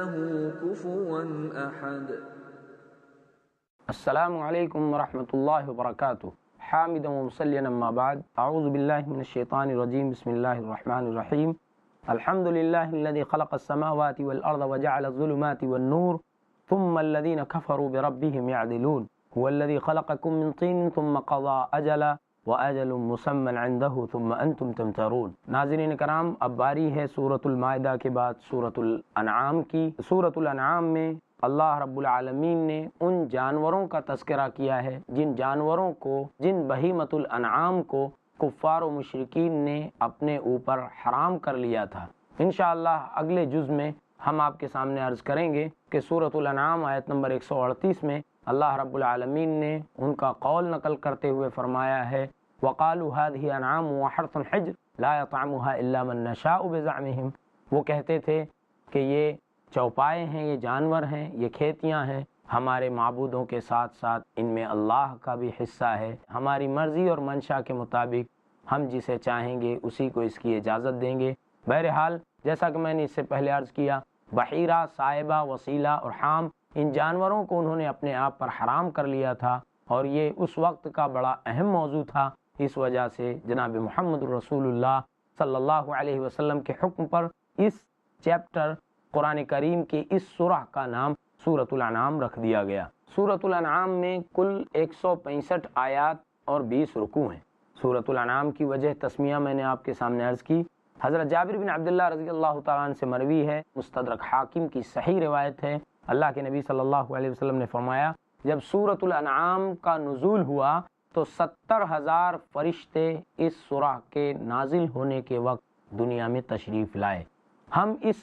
له كفوا أحد. السلام علیکم ورحمۃ اللہ وبرکاتہ. حامدا ومصلیا اما بعد. اعوذ باللہ من الشیطان الرجیم. بسم اللہ الرحمن الرحیم. الحمد للہ الذی خلق السماوات والارض وجعل الظلمات والنور ثم الذین کفروا بربهم يعدلون هو الذی خلقکم من طین ثم قضى اجلا واجل مسمى عنده ثم انتم تمترون. ناظرین کرام، اب باری ہے سورۃ المائدہ کے بعد سورۃ الانعام کی. سورۃ الانعام میں اللہ رب العالمین نے ان جانوروں کا تذکرہ کیا ہے جن جانوروں کو، جن بہیمۃ الانعام کو کفار و مشرکین نے اپنے اوپر حرام کر لیا تھا. انشاءاللہ اگلے جز میں ہم آپ کے سامنے عرض کریں گے کہ سورۃ الانعام آیت نمبر 138 میں اللہ رب العالمین نے ان کا قول نقل کرتے ہوئے فرمایا ہے وَقَالُوا هَذِهِ أَنْعَامٌ وَحَرْثٌ حِجْرٌ لَا يَطْعَمُهَا إِلَّا مَن نَّشَاءُ بِزَعْمِهِمْ. وہ کہتے تھے کہ یہ چوپائے ہیں، یہ جانور ہیں، یہ کھیتیاں ہیں، ہمارے معبودوں کے ساتھ ساتھ ان میں اللہ کا بھی حصہ ہے. ہماری مرضی اور منشا کے مطابق ہم جسے چاہیں گے اسی کو اس کی اجازت دیں گے. بہرحال جیسا کہ میں نے اس سے پہلے عرض کیا، بحیرہ، صائبہ، وسیلہ اور حام، ان جانوروں کو انہوں نے اپنے آپ پر حرام کر لیا تھا، اور یہ اس وقت کا بڑا اہم موضوع تھا. اس وجہ سے جناب محمد رسول اللہ صلی اللہ علیہ وسلم کے حکم پر اس چیپٹر قرآن کریم کی اس سورہ کا نام سورۃ الانعام رکھ دیا گیا. سورۃ الانعام میں کل 165 آیات اور 20 رکوع ہیں. سورۃ الانعام کی وجہ تسمیہ میں نے آپ کے سامنے عرض کی. حضرت جابر بن عبداللہ رضی اللہ تعالیٰ عنہ سے مروی ہے، مستدرک حاکم کی صحیح روایت ہے. اللہ کے نبی صلی اللہ علیہ وسلم نے فرمایا جب سورۃ الانعام کا نزول ہوا تو 70,000 فرشتے اس سورہ کے نازل ہونے کے وقت دنیا میں تشریف لائے. ہم اس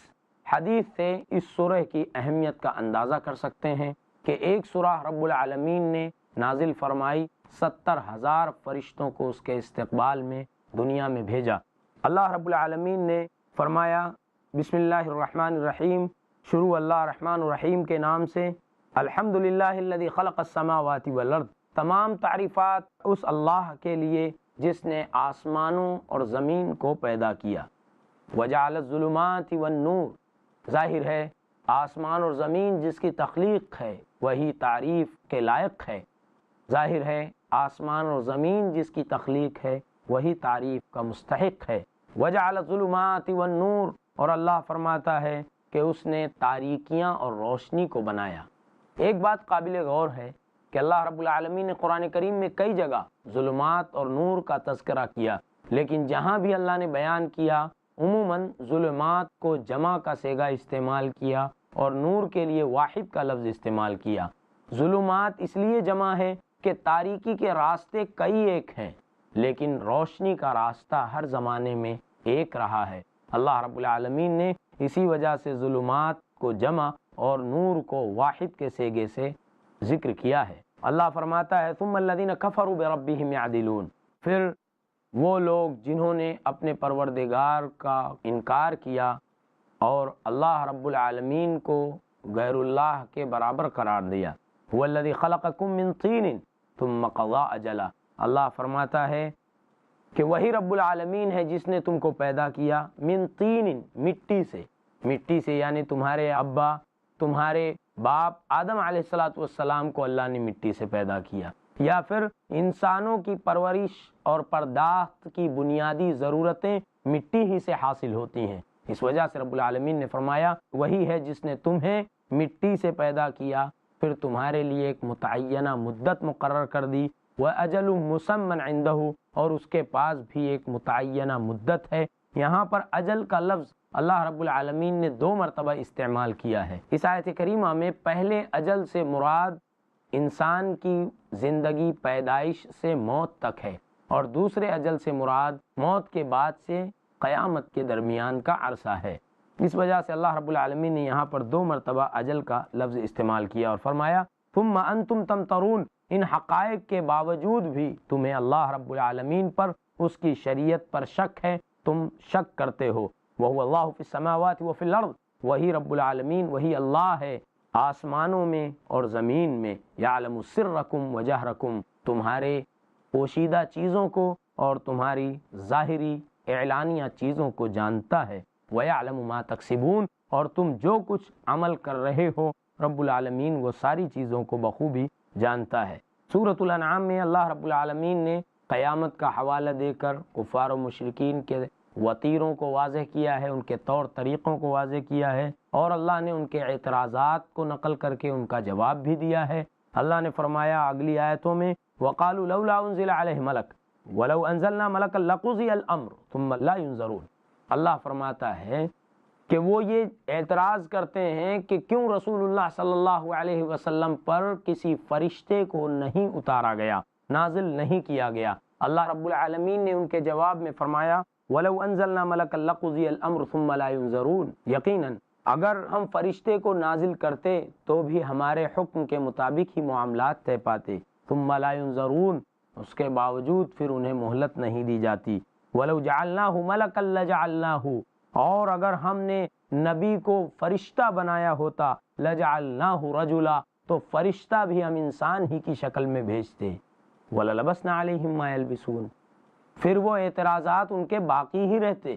حدیث سے اس سورہ کی اہمیت کا اندازہ کر سکتے ہیں کہ ایک سورہ رب العالمین نے نازل فرمائی، 70,000 فرشتوں کو اس کے استقبال میں دنیا میں بھیجا. اللہ رب العالمین نے فرمایا بسم اللہ الرحمن الرحیم، شروع اللہ الرحمن الرحیم کے نام سے. الحمدللہ الذی خلق السماوات والارض، تمام تعریفات اس اللہ کے لیے جس نے آسمانوں اور زمین کو پیدا کیا. وجعل الظلمات والنور، ظاہر ہے آسمان اور زمین جس کی تخلیق ہے وہی تعریف کے لائق ہے. ظاہر ہے آسمان اور زمین جس کی تخلیق ہے وہی تعریف کا مستحق ہے. وجعل الظلمات والنور، اور اللہ فرماتا ہے کہ اس نے تاریکیاں اور روشنی کو بنایا. ایک بات قابل غور ہے کہ اللہ رب العالمین نے قرآن کریم میں کئی جگہ ظلمات اور نور کا تذکرہ کیا، لیکن جہاں بھی اللہ نے بیان کیا عموماً ظلمات کو جمع کا صیغہ استعمال کیا اور نور کے لیے واحد کا لفظ استعمال کیا. ظلمات اس لیے جمع ہے کہ تاریکی کے راستے کئی ایک ہیں، لیکن روشنی کا راستہ ہر زمانے میں ایک رہا ہے. اللہ رب العالمین نے اسی وجہ سے ظلمات کو جمع اور نور کو واحد کے صیغے سے ذکر کیا ہے. اللہ فرماتا ہے ثم الذین کفروا بربہم یعدلون، پھر وہ لوگ جنہوں نے اپنے پروردگار کا انکار کیا اور اللہ رب العالمین کو غیر اللہ کے برابر قرار دیا. هو الذی خلقکم من طین ثم قضى اجلا، اللہ فرماتا ہے کہ وہی رب العالمین ہے جس نے تم کو پیدا کیا من طین، مٹی سے. مٹی سے یعنی تمہارے ابا، تمہارے باپ آدم علیہ السلام کو اللہ نے مٹی سے پیدا کیا. یا پھر انسانوں کی پرورش اور پرداخت کی بنیادی ضرورتیں مٹی ہی سے حاصل ہوتی ہیں. اس وجہ سے رب العالمین نے فرمایا وہی ہے جس نے تمہیں مٹی سے پیدا کیا، پھر تمہارے لیے ایک متعینہ مدت مقرر کر دی. وَأَجَلٌ مُّسَمًّى عِندَهُ، اور اس کے پاس بھی ایک متعینہ مدت ہے. یہاں پر اجل کا لفظ اللہ رب العالمین نے 2 مرتبہ استعمال کیا ہے. اس آیت کریمہ میں پہلے اجل سے مراد انسان کی زندگی پیدائش سے موت تک ہے، اور دوسرے اجل سے مراد موت کے بعد سے قیامت کے درمیان کا عرصہ ہے. اس وجہ سے اللہ رب العالمین نے یہاں پر 2 مرتبہ اجل کا لفظ استعمال کیا اور فرمایا ثم انتم تمترون، ان حقائق کے باوجود بھی تمہیں اللہ رب العالمین پر، اس کی شریعت پر شک ہے، تم شک کرتے ہو. وَهُوَ اللَّهُ فِي السَّمَاوَاتِ وَفِي الْأَرْضِ، وہی رب العالمین، وہی اللہ ہے آسمانوں میں اور زمین میں. یعلم سرکم وجہرکم، تمہارے پوشیدہ چیزوں کو اور تمہاری ظاہری اعلانیہ چیزوں کو جانتا ہے. وَيَعْلَمُ مَا تَكْسِبُونَ، اور تم جو کچھ عمل کر رہے ہو رب العالمین وہ ساری چیزوں کو بخوبی جانتا ہے۔ سورۃ الانعام میں اللہ رب العالمین نے قیامت کا حوالہ دے کر کفار و مشرکین کے وتیروں کو واضح کیا ہے، ان کے طور طریقوں کو واضح کیا ہے، اور اللہ نے ان کے اعتراضات کو نقل کر کے ان کا جواب بھی دیا ہے۔ اللہ نے فرمایا اگلی آیتوں میں وَقَالُوا لَوْلَا أُنزِلَ عَلَيْهِ مَلَكٌ وَلَوْ أَنزَلْنَا مَلَكًا لَقُضِيَ الْأَمْرُ ثُمَّ لَا يُنظَرُونَ۔ اللہ فرماتا ہے کہ وہ یہ اعتراض کرتے ہیں کہ کیوں رسول اللہ صلی اللہ علیہ وسلم پر کسی فرشتے کو نہیں اتارا گیا، نازل نہیں کیا گیا۔ اللہ رب العالمین نے ان کے جواب میں فرمایا وَلَوْ أَنزَلْنَا مَلَكًا لَقُضِيَ الْأَمْرُ ثُمَّ لَا يُنظَرُونَ، یقیناً اگر ہم فرشتے کو نازل کرتے تو بھی ہمارے حکم کے مطابق ہی معاملات طے پاتے، ثُمَّ لَا يُنظَرُونَ، اس کے باوجود پھر انہیں مہلت نہیں دی جاتی۔ وَلَوْ جَعَلْنَاهُ مَلَكًا لَجَعَلْنَاهُ، اور اگر ہم نے نبی کو فرشتہ بنایا ہوتا لَجَعَلْنَاهُ رَجُلًا، تو فرشتہ بھی ہم انسان ہی کی شکل میں بھیجتے۔ وَلَلَبَسْنَا عَلَيْهِمْ مَا يَلْبِسُونَ، پھر وہ اعتراضات ان کے باقی ہی رہتے،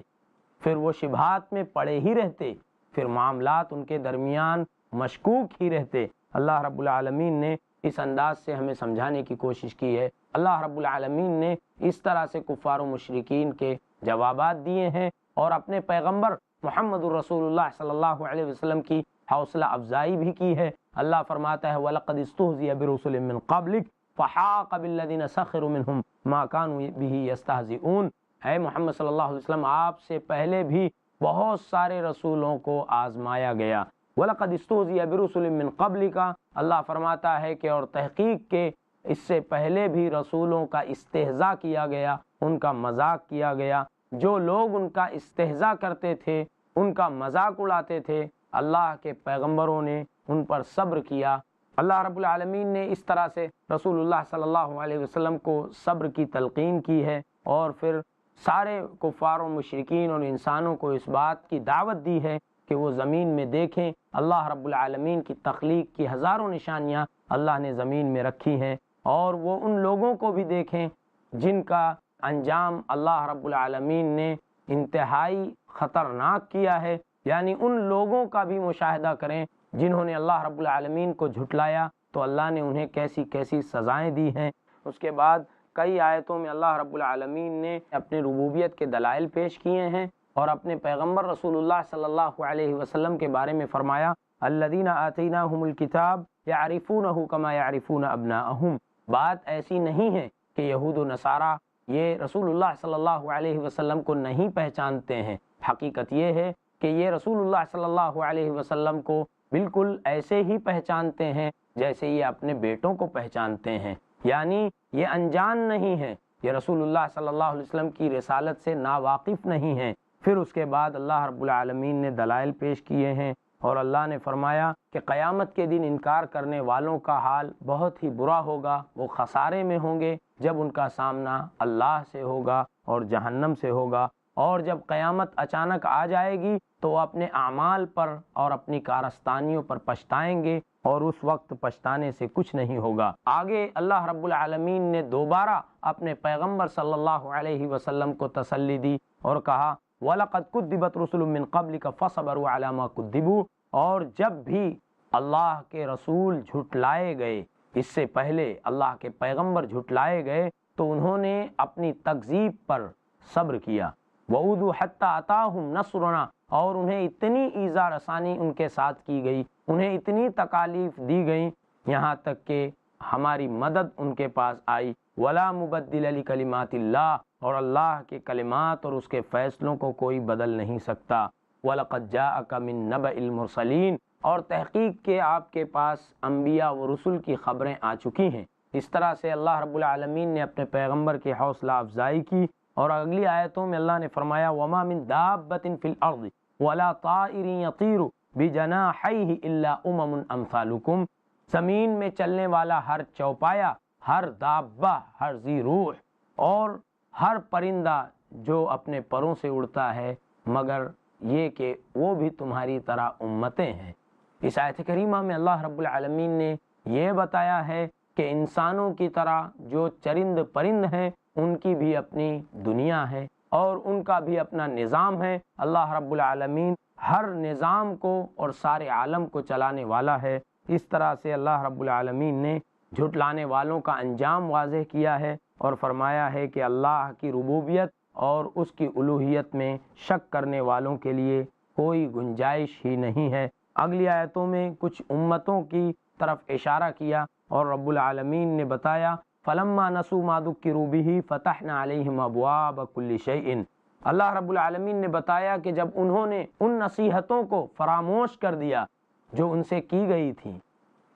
پھر وہ شبہات میں پڑے ہی رہتے، پھر معاملات ان کے درمیان مشکوک ہی رہتے۔ اللہ رب العالمین نے اس انداز سے ہمیں سمجھانے کی کوشش کی ہے۔ اللہ رب العالمین نے اس طرح سے کفار و مشرکین کے جوابات دیے ہیں اور اپنے پیغمبر محمد الرسول اللہ صلی اللہ علیہ وسلم کی حوصلہ افزائی بھی کی ہے۔ اللہ فرماتا ہے وَلَقَدْ اسْتُهْزِئَ بِرُسُلٍ مِّن قَبْلِكَ فَحَاقَ بِالَّذِينَ سَخِرُوا مِنْهُمْ مَا كَانُوا بِهِ يَسْتَهْزِئُونَ، اے محمد صلی اللہ علیہ وسلم آپ سے پہلے بھی بہت سارے رسولوں کو آزمایا گیا۔ وَلَقَدْ اسْتُهْزِئَ بِرُسُلٍ مِّن قَبْلِكَ، اللہ فرماتا ہے کہ اور تحقیق کے اس سے پہلے بھی رسولوں کا استہزاء کیا گیا، ان کا مذاق کیا گیا۔ جو لوگ ان کا استہزاء کرتے تھے، ان کا مذاق اڑاتے تھے، اللہ کے پیغمبروں نے ان پر صبر کیا۔ اللہ رب العالمین نے اس طرح سے رسول اللہ صلی اللہ علیہ وسلم کو صبر کی تلقین کی ہے، اور پھر سارے کفار و مشرکین اور انسانوں کو اس بات کی دعوت دی ہے کہ وہ زمین میں دیکھیں اللہ رب العالمین کی تخلیق کی ہزاروں نشانیاں اللہ نے زمین میں رکھی ہیں، اور وہ ان لوگوں کو بھی دیکھیں جن کا انجام اللہ رب العالمین نے انتہائی خطرناک کیا ہے، یعنی ان لوگوں کا بھی مشاہدہ کریں جنہوں نے اللہ رب العالمین کو جھٹلایا تو اللہ نے انہیں کیسی کیسی سزائیں دی ہیں۔ اس کے بعد کئی آیتوں میں اللہ رب العالمین نے اپنی ربوبیت کے دلائل پیش کیے ہیں اور اپنے پیغمبر رسول اللہ صلی اللہ علیہ وسلم کے بارے میں فرمایا الذین آتیناہم الکتاب یعرفونہ کما یعرفون ابناءہم، بات ایسی نہیں ہے کہ یہود و نصارہ یہ رسول اللہ صلی اللہ علیہ وسلم کو نہیں پہچانتے ہیں، حقیقت یہ ہے کہ یہ رسول اللہ صلی اللہ علیہ وسلم کو بالکل ایسے ہی پہچانتے ہیں جیسے یہ اپنے بیٹوں کو پہچانتے ہیں، یعنی یہ انجان نہیں ہے، یہ رسول اللہ صلی اللہ علیہ وسلم کی رسالت سے ناواقف نہیں ہیں۔ پھر اس کے بعد اللہ رب العالمین نے دلائل پیش کیے ہیں اور اللہ نے فرمایا کہ قیامت کے دن انکار کرنے والوں کا حال بہت ہی برا ہوگا، وہ خسارے میں ہوں گے جب ان کا سامنا اللہ سے ہوگا اور جہنم سے ہوگا، اور جب قیامت اچانک آ جائے گی تو وہ اپنے اعمال پر اور اپنی کارستانیوں پر پچھتائیں گے، اور اس وقت پچھتانے سے کچھ نہیں ہوگا۔ آگے اللہ رب العالمین نے دوبارہ اپنے پیغمبر صلی اللہ علیہ وسلم کو تسلی دی اور کہا وَلَقَدْ كُذِّبَتْ رُسُلٌ مِّن قَبْلِكَ فَصَبَرُوا عَلَىٰ مَا كُذِّبُوا، اور جب بھی اللہ کے رسول جھٹلائے گئے، اس سے پہلے اللہ کے پیغمبر جھٹلائے گئے تو انہوں نے اپنی تکذیب پر صبر کیا۔ وَأُوذُوا حَتَّىٰ أَتَاهُمْ نَصْرُنَا، اور انہیں اتنی ایذا رسانی ان کے ساتھ کی گئی، انہیں اتنی تکالیف دی گئیں یہاں تک کہ ہماری مدد ان کے پاس آئی۔ وَلَا مُبَدِّلَ لِكَلِمَاتِ اللَّهِ، اور اللہ کے کلمات اور اس کے فیصلوں کو کوئی بدل نہیں سکتا۔ وَلَقَدْ جَاءَكَ مِن نَبَإِ الْمُرْسَلِينَ، اور تحقیق کے آپ کے پاس انبیاء و رسل کی خبریں آ چکی ہیں۔ اس طرح سے اللہ رب العالمین نے اپنے پیغمبر کی حوصلہ افزائی کی، اور اگلی آیتوں میں اللہ نے فرمایا وَمَا مِن دَابَّةٍ فِي الْأَرْضِ وَلَا طَائِرٍ يَطِيرُ بِجَنَاحَيْهِ إِلَّا أُمَمٌ أَمْثَالُكُمْ، زمین میں چلنے والا ہر چوپایا، ہر دابہ، ہر ذی روح اور ہر پرندہ جو اپنے پروں سے اڑتا ہے، مگر یہ کہ وہ بھی تمہاری طرح امتیں ہیں۔ اس آیت کریمہ میں اللہ رب العالمین نے یہ بتایا ہے کہ انسانوں کی طرح جو چرند پرند ہیں ان کی بھی اپنی دنیا ہے اور ان کا بھی اپنا نظام ہے۔ اللہ رب العالمین ہر نظام کو اور سارے عالم کو چلانے والا ہے۔ اس طرح سے اللہ رب العالمین نے جھٹلانے والوں کا انجام واضح کیا ہے اور فرمایا ہے کہ اللہ کی ربوبیت اور اس کی الوہیت میں شک کرنے والوں کے لیے کوئی گنجائش ہی نہیں ہے۔ اگلی آیتوں میں کچھ امتوں کی طرف اشارہ کیا اور رب العالمین نے بتایا فَلَمَّا نَسُوا مَا ذُكِّرُوا بِهِ فَتَحْنَا عَلَيْهِمْ أَبْوَابَ كُلِّ شَيْءٍ۔ اللہ رب العالمین نے بتایا کہ جب انہوں نے ان نصیحتوں کو فراموش کر دیا جو ان سے کی گئی تھیں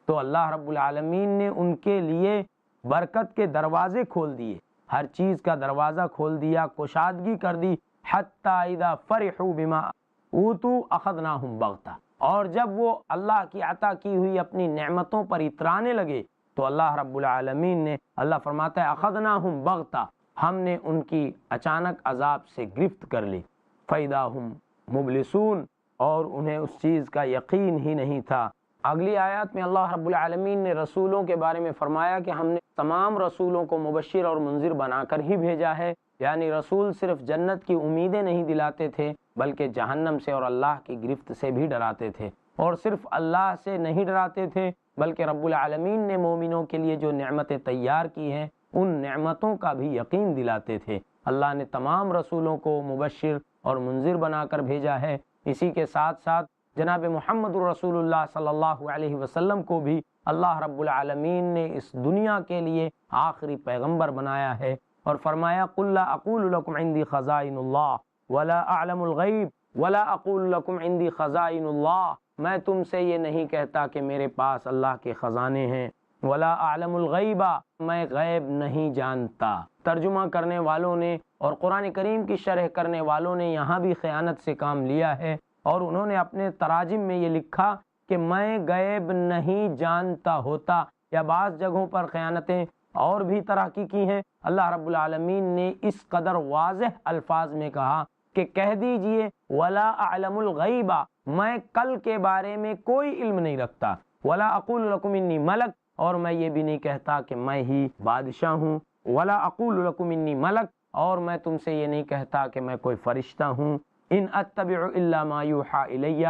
تو اللہ رب العالمین نے ان کے لیے برکت کے دروازے کھول دیے، ہر چیز کا دروازہ کھول دیا، کشادگی کر دی۔ حَتَّى إِذَا فَرِحُوا بِمَا أُوتُوا أَخَذْنَاهُمْ بَغْتَةً، اور جب وہ اللہ کی عطا کی ہوئی اپنی نعمتوں پر اترانے لگے تو اللہ رب العالمین نے، اللہ فرماتا ہے أَخَذْنَاهُمْ بَغْتَةً، ہم نے ان کی اچانک عذاب سے گرفت کر لی۔ فَإِذَا هُمْ مُبْلِسُونَ، اور انہیں اس چیز کا یقین ہی نہیں تھا۔ اگلی آیات میں اللہ رب العالمین نے رسولوں کے بارے میں فرمایا کہ ہم نے تمام رسولوں کو مبشر اور منذر بنا کر ہی بھیجا ہے، یعنی رسول صرف جنت کی امیدیں نہیں دلاتے تھے بلکہ جہنم سے اور اللہ کی گرفت سے بھی ڈراتے تھے، اور صرف اللہ سے نہیں ڈراتے تھے بلکہ رب العالمین نے مومنوں کے لیے جو نعمتیں تیار کی ہیں ان نعمتوں کا بھی یقین دلاتے تھے۔ اللہ نے تمام رسولوں کو مبشر اور منذر بنا کر بھیجا ہے۔ اسی کے ساتھ ساتھ جناب محمد رسول اللہ صلی اللہ علیہ وسلم کو بھی اللہ رب العالمین نے اس دنیا کے لیے آخری پیغمبر بنایا ہے، اور فرمایا قُلْ لَا أَقُولُ لَكُمْ عِنْدِي خَزَائِنُ اللَّهِ وَلَا أَعْلَمُ الْغَيْبَ وَلَا أَقُولُ لَكُمْ عِنْدِي خَزَائِنُ اللَّهِ، میں تم سے یہ نہیں کہتا کہ میرے پاس اللہ کے خزانے ہیں، وَلَا أَعْلَمُ الْغَيْبَ، میں غیب نہیں جانتا۔ ترجمہ کرنے والوں نے اور قرآن کریم کی شرح کرنے والوں نے یہاں بھی خیانت سے کام لیا ہے، اور انہوں نے اپنے تراجم میں یہ لکھا کہ میں غیب نہیں جانتا ہوتا، یا بعض جگہوں پر خیانتیں اور بھی طرح کی ہیں۔ اللہ رب العالمین نے اس قدر واضح الفاظ میں کہا کہ کہہ دیجئے وَلَا أَعْلَمُ الْغَيْبَ، میں کل کے بارے میں کوئی علم نہیں رکھتا، وَلَا أَقُولُ لَكُمْ إِنِّي مَلَكٌ، اور میں یہ بھی نہیں کہتا کہ میں ہی بادشاہ ہوں، وَلَا أَقُولُ لَكُمْ إِنِّي مَلَكٌ، اور میں تم سے یہ نہیں کہتا کہ میں کوئی فرشتہ ہوں، ان اتبع الا ما یوحى الی،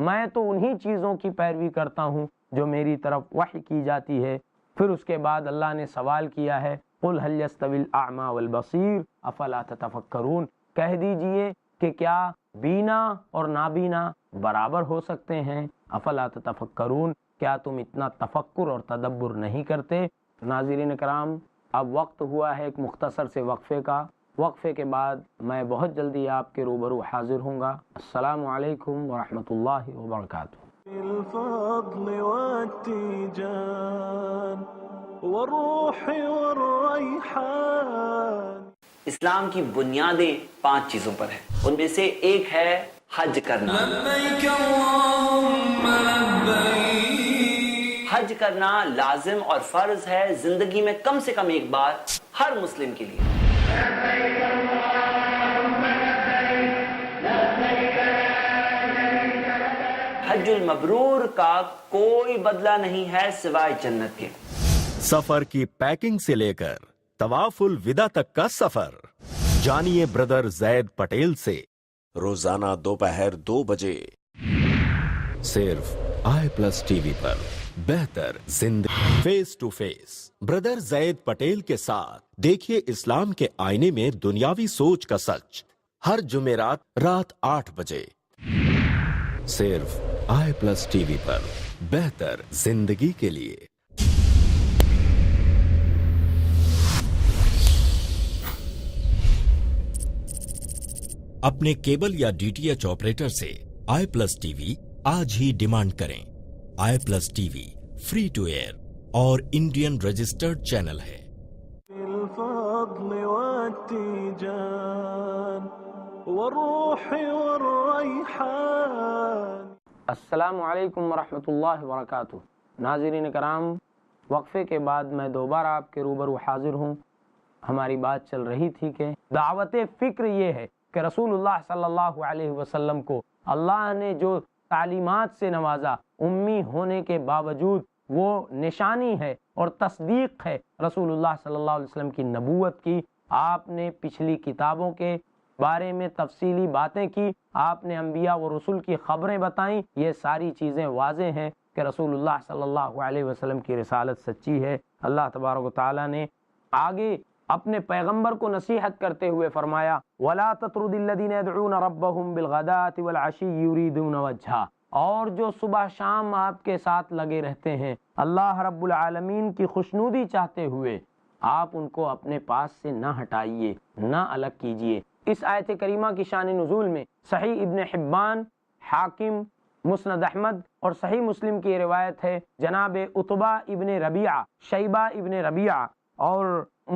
میں تو انہی چیزوں کی پیروی کرتا ہوں جو میری طرف وحی کی جاتی ہے۔ پھر اس کے بعد اللہ نے سوال کیا ہے قل هل يستوي الاعمى والبصير افلا تتفکرون، کہہ دیجئے کہ کیا بینا اور نابینا برابر ہو سکتے ہیں، افلا تتفکرون، کیا تم اتنا تفکر اور تدبر نہیں کرتے۔ ناظرین کرام، اب وقت ہوا ہے ایک مختصر سے وقفے کا، وقفے کے بعد میں بہت جلدی آپ کے روبرو حاضر ہوں گا۔ السلام علیکم ورحمۃ اللہ وبرکاتہ۔ الفضل والتيجان والروح والريحان۔ اسلام کی بنیادیں 5 چیزوں پر ہیں، ان میں سے ایک ہے حج کرنا۔ لبیک اللہم لبیک، حج کرنا لازم اور فرض ہے زندگی میں کم سے کم ایک بار ہر مسلم کے لیے۔ حج المبرور کا کوئی بدلہ نہیں ہے سوائے جنت کے۔ سفر کی پیکنگ سے لے کر طواف الوداع تک کا سفر جانیے بردر زید پٹیل سے روزانہ دوپہر 2 بجے صرف i+ ٹی وی پر۔ بہتر زندگی فیس ٹو فیس بردر زید پٹیل کے ساتھ دیکھیے اسلام کے آئینے میں دنیاوی سوچ کا سچ، ہر جمعرات رات 8 بجے صرف i+ ٹی وی پر۔ بہتر زندگی کے لیے۔ اپنے کیبل یا DTH آپریٹر سے i+ ٹی وی آج ہی ڈیمانڈ کریں۔ i+ T V free to air اور انڈین رجسٹرڈ چینل ہے۔ الفضل والتيجان والروح والريحان۔ السلام علیکم ورحمۃ اللہ وبرکاتہ۔ ناظرین کرام، وقفے کے بعد میں دوبارہ آپ کے روبرو حاضر ہوں۔ ہماری بات چل رہی تھی کہ دعوت فکر یہ ہے کہ رسول اللہ صلی اللہ علیہ وسلم کو اللہ نے جو تعلیمات سے نوازا، امی ہونے کے باوجود وہ نشانی ہے اور تصدیق ہے رسول اللہ صلی اللہ علیہ وسلم کی نبوت کی۔ آپ نے پچھلی کتابوں کے بارے میں تفصیلی باتیں کی، آپ نے انبیاء و رسول کی خبریں بتائیں، یہ ساری چیزیں واضح ہیں کہ رسول اللہ صلی اللہ علیہ وسلم کی رسالت سچی ہے۔ اللہ تبارک و تعالیٰ نے آگے اپنے پیغمبر کو نصیحت کرتے ہوئے فرمایا وَلَا تَطْرُدِ الَّذِينَ يَدْعُونَ رَبَّهُمْ بِالْغَدَاةِ وَالْعَشِيِّ يُرِيدُونَ وَجْهَهُ، اور جو صبح شام آپ کے ساتھ لگے رہتے ہیں اللہ رب العالمین کی خوشنودی چاہتے ہوئے، آپ ان کو اپنے پاس سے نہ ہٹائیے، نہ الگ کیجیے۔ اس آیت کریمہ کی شان نزول میں صحیح ابن حبان، حاکم، مسند احمد اور صحیح مسلم کی روایت ہے، جناب عتبہ ابن ربیعہ، شیبہ ابن ربیعہ اور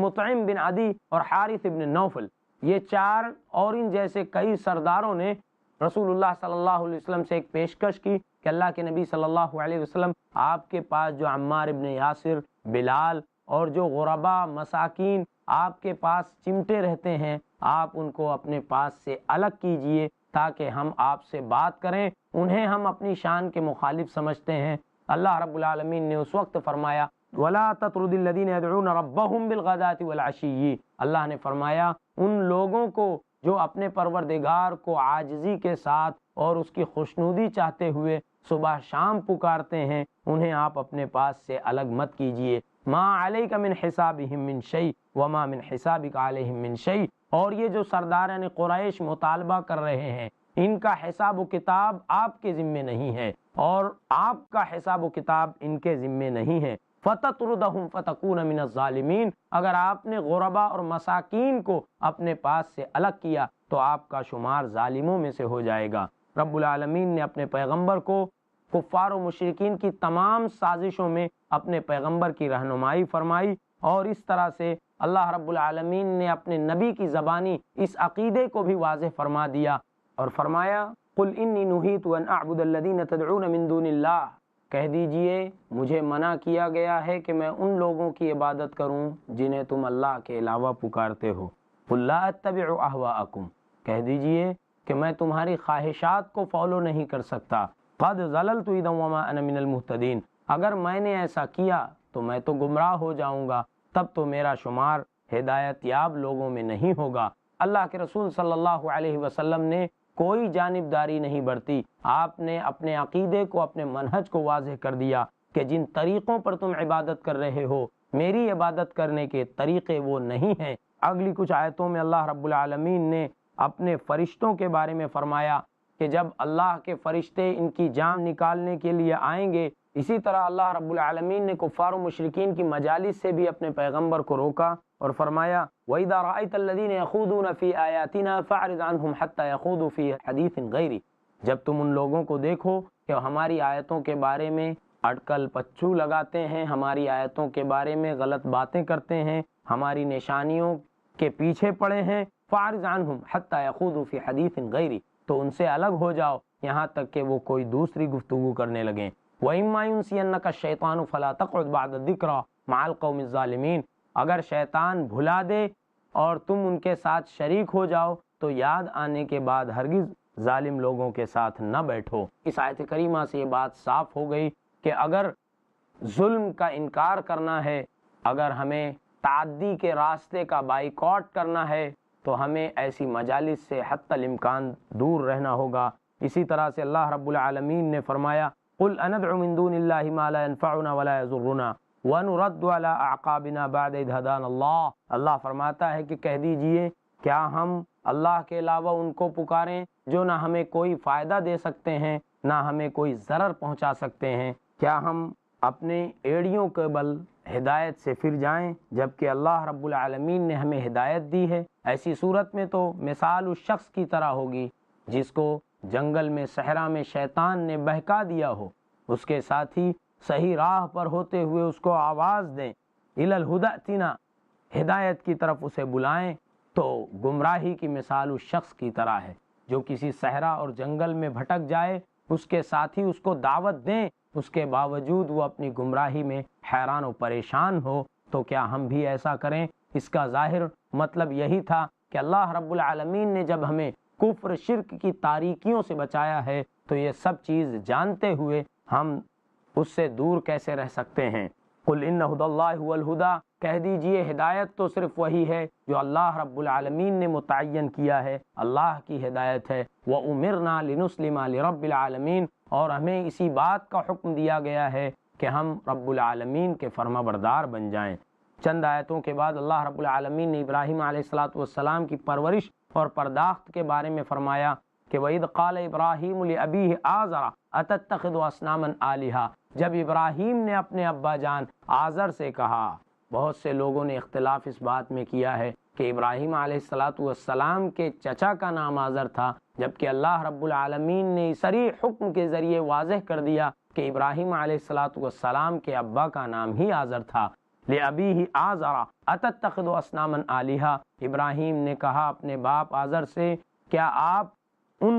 مطعم بن عدی اور حارث ابن نوفل، یہ چار اور ان جیسے کئی سرداروں نے رسول اللہ صلی اللہ علیہ وسلم سے ایک پیشکش کی کہ اللہ کے نبی صلی اللہ علیہ وسلم، آپ کے پاس جو عمار ابن یاسر، بلال اور جو غربا مساکین آپ کے پاس چمٹے رہتے ہیں، آپ ان کو اپنے پاس سے الگ کیجئے تاکہ ہم آپ سے بات کریں، انہیں ہم اپنی شان کے مخالف سمجھتے ہیں۔ اللہ رب العالمین نے اس وقت فرمایا وَلَا تَطْرُدِ الَّذِينَ يَدْعُونَ رَبَّهُمْ بِالْغَدَاةِ وَالْعَشِيِّ، اللہ نے فرمایا ان لوگوں کو جو اپنے پروردگار کو عاجزی کے ساتھ اور اس کی خوشنودی چاہتے ہوئے صبح شام پکارتے ہیں، انہیں آپ اپنے پاس سے الگ مت کیجئے۔ مَا عَلَيْكَ مِنْ حِسَابِهِمْ مِنْ شَيْءٍ وَمَا مِنْ حِسَابِكَ عَلَيْهِمْ مِنْ شَيْءٍ، اور یہ جو سرداران قریش مطالبہ کر رہے ہیں، ان کا حساب و کتاب آپ کے ذمے نہیں ہے اور آپ کا حساب و کتاب ان کے ذمے نہیں ہے۔ فَتَطْرُدَهُمْ فَتَكُونَ مِنَ الظَّالِمِينَ، اگر آپ نے غربا اور مساکین کو اپنے پاس سے الگ کیا تو آپ کا شمار ظالموں میں سے ہو جائے گا۔ رب العالمین نے اپنے پیغمبر کو کفار و مشرکین کی تمام سازشوں میں اپنے پیغمبر کی رہنمائی فرمائی، اور اس طرح سے اللہ رب العالمین نے اپنے نبی کی زبانی اس عقیدے کو بھی واضح فرما دیا اور فرمایا قُلْ إِنِّي نُهِيتُ أَنْ أَعْبُدَ الَّذِينَ تَدْعُونَ مِن دُونِ اللَّهِ، کہہ دیجئے مجھے منع کیا گیا ہے کہ میں ان لوگوں کی عبادت کروں جنہیں تم اللہ کے علاوہ پکارتے ہو۔ قُلْ لَا أَتَّبِعُ أَهْوَاءَكُمْ، کہہ دیجئے کہ میں تمہاری خواہشات کو فالو نہیں کر سکتا۔ قَدْ ضَلَلْتُ إِذًا وَمَا أَنَا مِنَ الْمُهْتَدِينَ، اگر میں نے ایسا کیا تو میں تو گمراہ ہو جاؤں گا، تب تو میرا شمار ہدایت یاب لوگوں میں نہیں ہوگا۔ اللہ کے رسول صلی اللہ علیہ وسلم نے کوئی جانبداری نہیں برتی، آپ نے اپنے عقیدے کو، اپنے منہج کو واضح کر دیا کہ جن طریقوں پر تم عبادت کر رہے ہو، میری عبادت کرنے کے طریقے وہ نہیں ہیں۔ اگلی کچھ آیتوں میں اللہ رب العالمین نے اپنے فرشتوں کے بارے میں فرمایا کہ جب اللہ کے فرشتے ان کی جان نکالنے کے لیے آئیں گے، اسی طرح اللہ رب العالمین نے کفار و مشرکین کی مجالس سے بھی اپنے پیغمبر کو روکا اور فرمایا وَإِذَا رَأَيْتَ الَّذِينَ يَخُوضُونَ فِي آيَاتِنَا فَأَعْرِضْ عَنْهُمْ حَتَّى يَخُوضُوا فِي حَدِيثٍ غَيْرِهِ، جب تم ان لوگوں کو دیکھو کہ ہماری آیتوں کے بارے میں اٹکل پچھو لگاتے ہیں، ہماری آیتوں کے بارے میں غلط باتیں کرتے ہیں، ہماری نشانیوں کے پیچھے پڑے ہیں، فَأَعْرِضْ عَنْهُمْ حَتَّى يَخُوضُوا فِي حَدِيثٍ غَيْرِهِ، تو ان سے الگ ہو جاؤ یہاں تک کہ وہ کوئی دوسری گفتگو کرنے لگیں۔ وَإِمَّا يُنْسِيَنَّكَ الشَّيْطَانُ فَلَا تَقْعُدْ بَعْدَ الذِّكْرَىٰ مَعَ الْقَوْمِ الظَّالِمِينَ، اگر شیطان بھلا دے اور تم ان کے ساتھ شریک ہو جاؤ تو یاد آنے کے بعد ہرگز ظالم لوگوں کے ساتھ نہ بیٹھو۔ اس آیت کریمہ سے یہ بات صاف ہو گئی کہ اگر ظلم کا انکار کرنا ہے، اگر ہمیں تعدی کے راستے کا بائیکاٹ کرنا ہے تو ہمیں ایسی مجالس سے حتی الامکان دور رہنا ہوگا۔ اسی طرح سے اللہ رب العالمین نے فرمایا قُلْ أَنَدْعُ مِن دُونِ اللَّهِ مَا لَا يَنفَعُنَا وَلَا يَضُرُّنَا وَنُرَدُّ عَلَىٰ أَعْقَابِنَا بَعْدَ إِذْ هَدَانَا اللَّهُ، اللہ فرماتا ہے کہ کہہ دیجئے کیا ہم اللہ کے علاوہ ان کو پکاریں جو نہ ہمیں کوئی فائدہ دے سکتے ہیں نہ ہمیں کوئی ضرر پہنچا سکتے ہیں؟ کیا ہم اپنے ایڑیوں کے بل ہدایت سے پھر جائیں جبکہ اللہ رب العالمین نے ہمیں ہدایت دی ہے؟ ایسی صورت میں تو مثال اس شخص کی طرح ہوگی جس کو جنگل میں صحرا میں شیطان نے بہکا دیا ہو، اس کے ساتھی صحیح راہ پر ہوتے ہوئے اس کو آواز دیں اِلَى الْهُدَى ائْتِنَا، ہدایت کی طرف اسے بلائیں، تو گمراہی کی مثال اس شخص کی طرح ہے جو کسی صحرا اور جنگل میں بھٹک جائے، اس کے ساتھی اس کو دعوت دیں، اس کے باوجود وہ اپنی گمراہی میں حیران و پریشان ہو، تو کیا ہم بھی ایسا کریں؟ اس کا ظاہر مطلب یہی تھا کہ اللہ رب العالمین نے جب ہمیں کفر شرک کی تاریکیوں سے بچایا ہے تو یہ سب چیز جانتے ہوئے ہم اس سے دور کیسے رہ سکتے ہیں؟ قل ان ہدی اللہ هو الہدی، کہہ دیجئے ہدایت تو صرف وہی ہے جو اللہ رب العالمین نے متعین کیا ہے، اللہ کی ہدایت ہے۔ وَأُمِرْنَا لِنُسْلِمَ لِرَبِّ الْعَالَمِينَ، اور ہمیں اسی بات کا حکم دیا گیا ہے کہ ہم رب العالمین کے فرما بردار بن جائیں۔ چند آیتوں کے بعد اللہ رب العالمین نے ابراہیم علیہ السلام کی پرورش اور پرداخت کے بارے میں فرمایا کہ وَإِذْ قَالَ إِبْرَاهِيمُ لِأَبِيهِ آزَرَ أَتَتَّخِذُ أَصْنَامًا آلِهَةً، جب ابراہیم نے اپنے ابا جان آزر سے کہا، بہت سے لوگوں نے اختلاف اس بات میں کیا ہے کہ ابراہیم علیہ السلام کے چچا کا نام آزر تھا، جبکہ اللہ رب العالمین نے صریح حکم کے ذریعے واضح کر دیا کہ ابراہیم علیہ السلام کے ابا کا نام ہی آزر تھا۔ لِأَبِيهِ آزَرَ أَتَتَّخِذُ أَصْنَامًا آلِهَةً، ابراہیم نے کہا اپنے باپ آزر سے، کیا آپ ان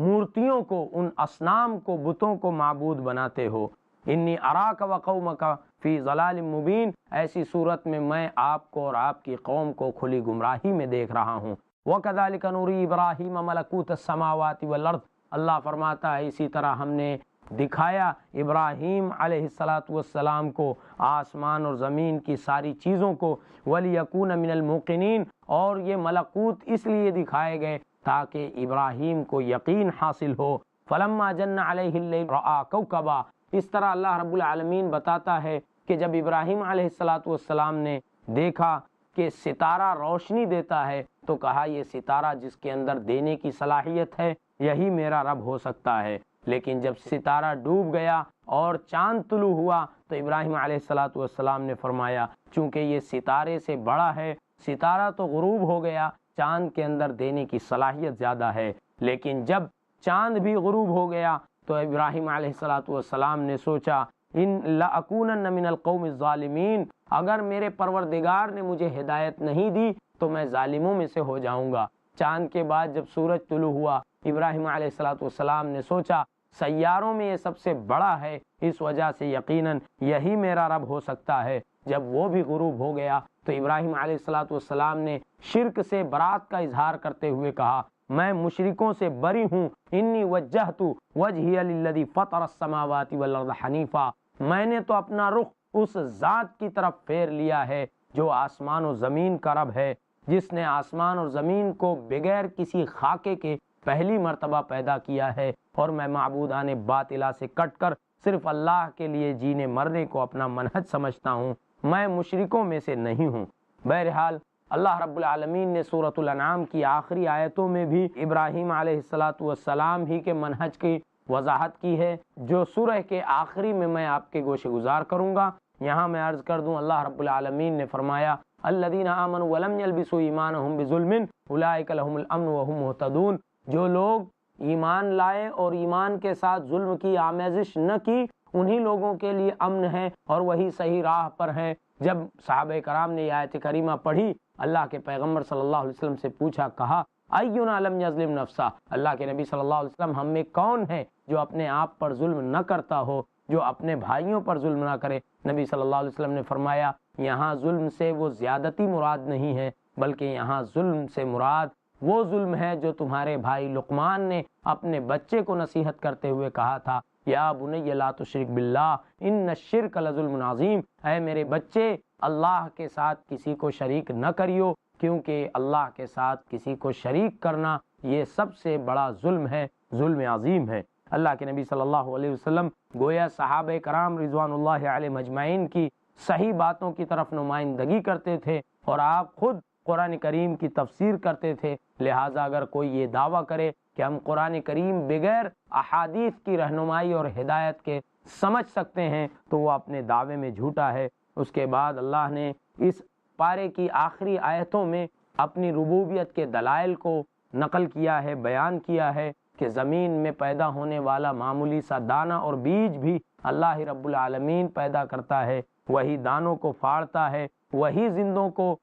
مورتیوں کو، ان اصنام کو، بتوں کو معبود بناتے ہو؟ انی اراک و قومک فی ضلال مبین، ایسی صورت میں آپ کو اور آپ کی قوم کو کھلی گمراہی میں دیکھ رہا ہوں۔ وَكَذَلِكَ نُرِي إِبْرَاهِيمَ مَلَكُوتَ السَّمَاوَاتِ وَالْأَرْضِ، اللہ فرماتا ہے اسی طرح ہم نے دکھایا ابراہیم علیہ السلام کو آسمان اور زمین کی ساری چیزوں کو، وَلِيَكُونَ مِنَ الْمُوقِنِينَ، اور یہ ملکوت اس لیے دکھائے گئے تاکہ ابراہیم کو یقین حاصل ہو۔ فَلَمَّا جَنَّ عَلَيْهِ اللَّيْلُ رَأَىٰ كَوْكَبًا، اس طرح اللہ رب العالمین بتاتا ہے کہ جب ابراہیم علیہ السلام نے دیکھا کہ ستارہ روشنی دیتا ہے تو کہا یہ ستارہ جس کے اندر دینے کی صلاحیت ہے یہی میرا رب ہو سکتا ہے۔ لیکن جب ستارہ ڈوب گیا اور چاند طلوع ہوا تو ابراہیم علیہ السلام نے فرمایا چونکہ یہ ستارے سے بڑا ہے، ستارہ تو غروب ہو گیا، چاند کے اندر دینے کی صلاحیت زیادہ ہے۔ لیکن جب چاند بھی غروب ہو گیا تو ابراہیم علیہ السلام نے سوچا ان لَأَكُونَنَّ مِنَ الْقَوْمِ الظَّالِمِينَ، اگر میرے پروردگار نے مجھے ہدایت نہیں دی تو میں ظالموں میں سے ہو جاؤں گا۔ چاند کے بعد جب سورج طلوع ہوا ابراہیم علیہ السلام نے سوچا سیاروں میں یہ سب سے بڑا ہے، اس وجہ سے یقیناً یہی میرا رب ہو سکتا ہے۔ جب وہ بھی غروب ہو گیا تو ابراہیم علیہ السلام نے شرک سے برات کا اظہار کرتے ہوئے کہا میں مشرکوں سے بری ہوں، انی وجہت وجہی للذی فطر السماوات والارض حنیفا، میں نے تو اپنا رخ اس ذات کی طرف پھیر لیا ہے جو آسمان و زمین کا رب ہے، جس نے آسمان اور زمین کو بغیر کسی خاکے کے پہلی مرتبہ پیدا کیا ہے، اور میں معبودان باطلہ سے کٹ کر صرف اللہ کے لیے جینے مرنے کو اپنا منہج سمجھتا ہوں، میں مشرکوں میں سے نہیں ہوں۔ بہرحال اللہ رب العالمین نے سورۃ الانعام کی آخری آیتوں میں بھی ابراہیم علیہ السلام ہی کے منہج کی وضاحت کی ہے، جو سورہ کے آخری میں آپ کے گوشے گزار کروں گا۔ یہاں میں عرض کر دوں اللہ رب العالمین نے فرمایا الذین آمنوا ولم یلبسوا ایمانہم بظلم اولئک لہم الامن وہم مہتدون، جو لوگ ایمان لائے اور ایمان کے ساتھ ظلم کی آمیزش نہ کی انہی لوگوں کے لیے امن ہے اور وہی صحیح راہ پر ہیں۔ جب صحابہ کرام نے یہ آیت کریمہ پڑھی، اللہ کے پیغمبر صلی اللہ علیہ وسلم سے پوچھا، کہا اینا لم یظلم نفسہ، اللہ کے نبی صلی اللہ علیہ وسلم ہم میں کون ہے جو اپنے آپ پر ظلم نہ کرتا ہو، جو اپنے بھائیوں پر ظلم نہ کرے؟ نبی صلی اللہ علیہ وسلم نے فرمایا یہاں ظلم سے وہ زیادتی مراد نہیں ہے، بلکہ یہاں ظلم سے مراد وہ ظلم ہے جو تمہارے بھائی لقمان نے اپنے بچے کو نصیحت کرتے ہوئے کہا تھا یا بنی لا تشرک باللہ ان الشرک لظلم عظیم، اے میرے بچے اللہ کے ساتھ کسی کو شریک نہ کریو، کیونکہ اللہ کے ساتھ کسی کو شریک کرنا یہ سب سے بڑا ظلم ہے، ظلم عظیم ہے۔ اللہ کے نبی صلی اللہ علیہ وسلم گویا صحابہ کرام رضوان اللہ علیہ مجمعین کی صحیح باتوں کی طرف نمائندگی کرتے تھے اور آپ خود قرآن کریم کی تفسیر کرتے تھے، لہٰذا اگر کوئی یہ دعویٰ کرے کہ ہم قرآن کریم بغیر احادیث کی رہنمائی اور ہدایت کے سمجھ سکتے ہیں تو وہ اپنے دعوے میں جھوٹا ہے۔ اس کے بعد اللہ نے اس پارے کی آخری آیتوں میں اپنی ربوبیت کے دلائل کو نقل کیا ہے، بیان کیا ہے کہ زمین میں پیدا ہونے والا معمولی سا دانہ اور بیج بھی اللہ رب العالمین پیدا کرتا ہے، وہی دانوں کو پھاڑتا ہے، وہی زندوں کو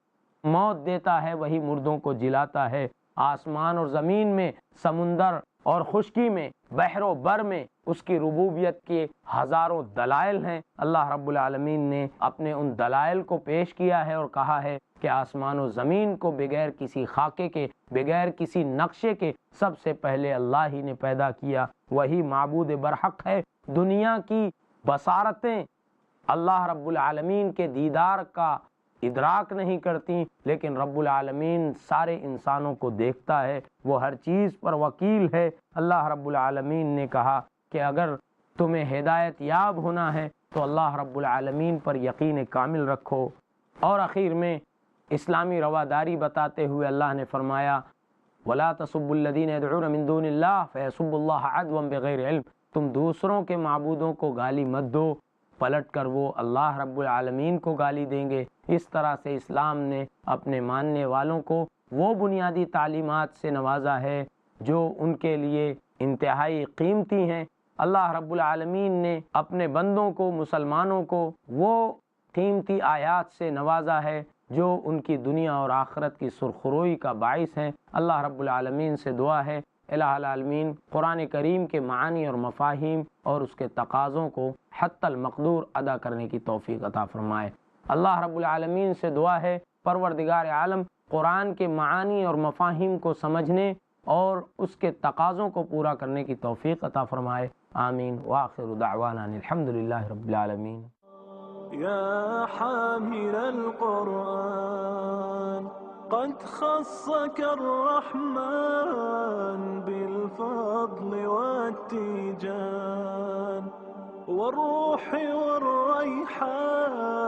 موت دیتا ہے، وہی مردوں کو جلاتا ہے۔ آسمان اور زمین میں، سمندر اور خشکی میں، بحر و بر میں اس کی ربوبیت کے ہزاروں دلائل ہیں۔ اللہ رب العالمین نے اپنے ان دلائل کو پیش کیا ہے اور کہا ہے کہ آسمان و زمین کو بغیر کسی خاکے کے، بغیر کسی نقشے کے سب سے پہلے اللہ ہی نے پیدا کیا، وہی معبود برحق ہے۔ دنیا کی بصارتیں اللہ رب العالمین کے دیدار کا ادراک نہیں کرتی، لیکن رب العالمین سارے انسانوں کو دیکھتا ہے، وہ ہر چیز پر وکیل ہے۔ اللہ رب العالمین نے کہا کہ اگر تمہیں ہدایت یاب ہونا ہے تو اللہ رب العالمین پر یقین کامل رکھو۔ اور آخر میں اسلامی رواداری بتاتے ہوئے اللہ نے فرمایا وَلَا تَسُبُّوا الَّذِينَ يَدْعُونَ مِن دُونِ اللَّهِ فَيَسُبُّوا اللَّهَ عَدْوًا بِغَيْرِ عِلْمٍ، تم دوسروں کے معبودوں کو گالی مت دو، پلٹ کر وہ اللہ رب العالمین کو گالی دیں گے۔ اس طرح سے اسلام نے اپنے ماننے والوں کو وہ بنیادی تعلیمات سے نوازا ہے جو ان کے لیے انتہائی قیمتی ہیں۔ اللہ رب العالمین نے اپنے بندوں کو، مسلمانوں کو، وہ قیمتی آیات سے نوازا ہے جو ان کی دنیا اور آخرت کی سرخروئی کا باعث ہیں۔ اللہ رب العالمین سے دعا ہے الہ العالمین قرآن کریم کے معانی اور مفاہیم اور اس کے تقاضوں کو حتی المقدور ادا کرنے کی توفیق عطا فرمائے۔ اللہ رب العالمین سے دعا ہے پروردگار عالم قرآن کے معانی اور مفاہیم کو سمجھنے اور اس کے تقاضوں کو پورا کرنے کی توفیق عطا فرمائے۔ آمین۔ وآخر دعوانا الحمدللہ رب العالمین۔ يا حامل القرآن قد خصك الرحمن بالفضل والتيجان والروح والريحان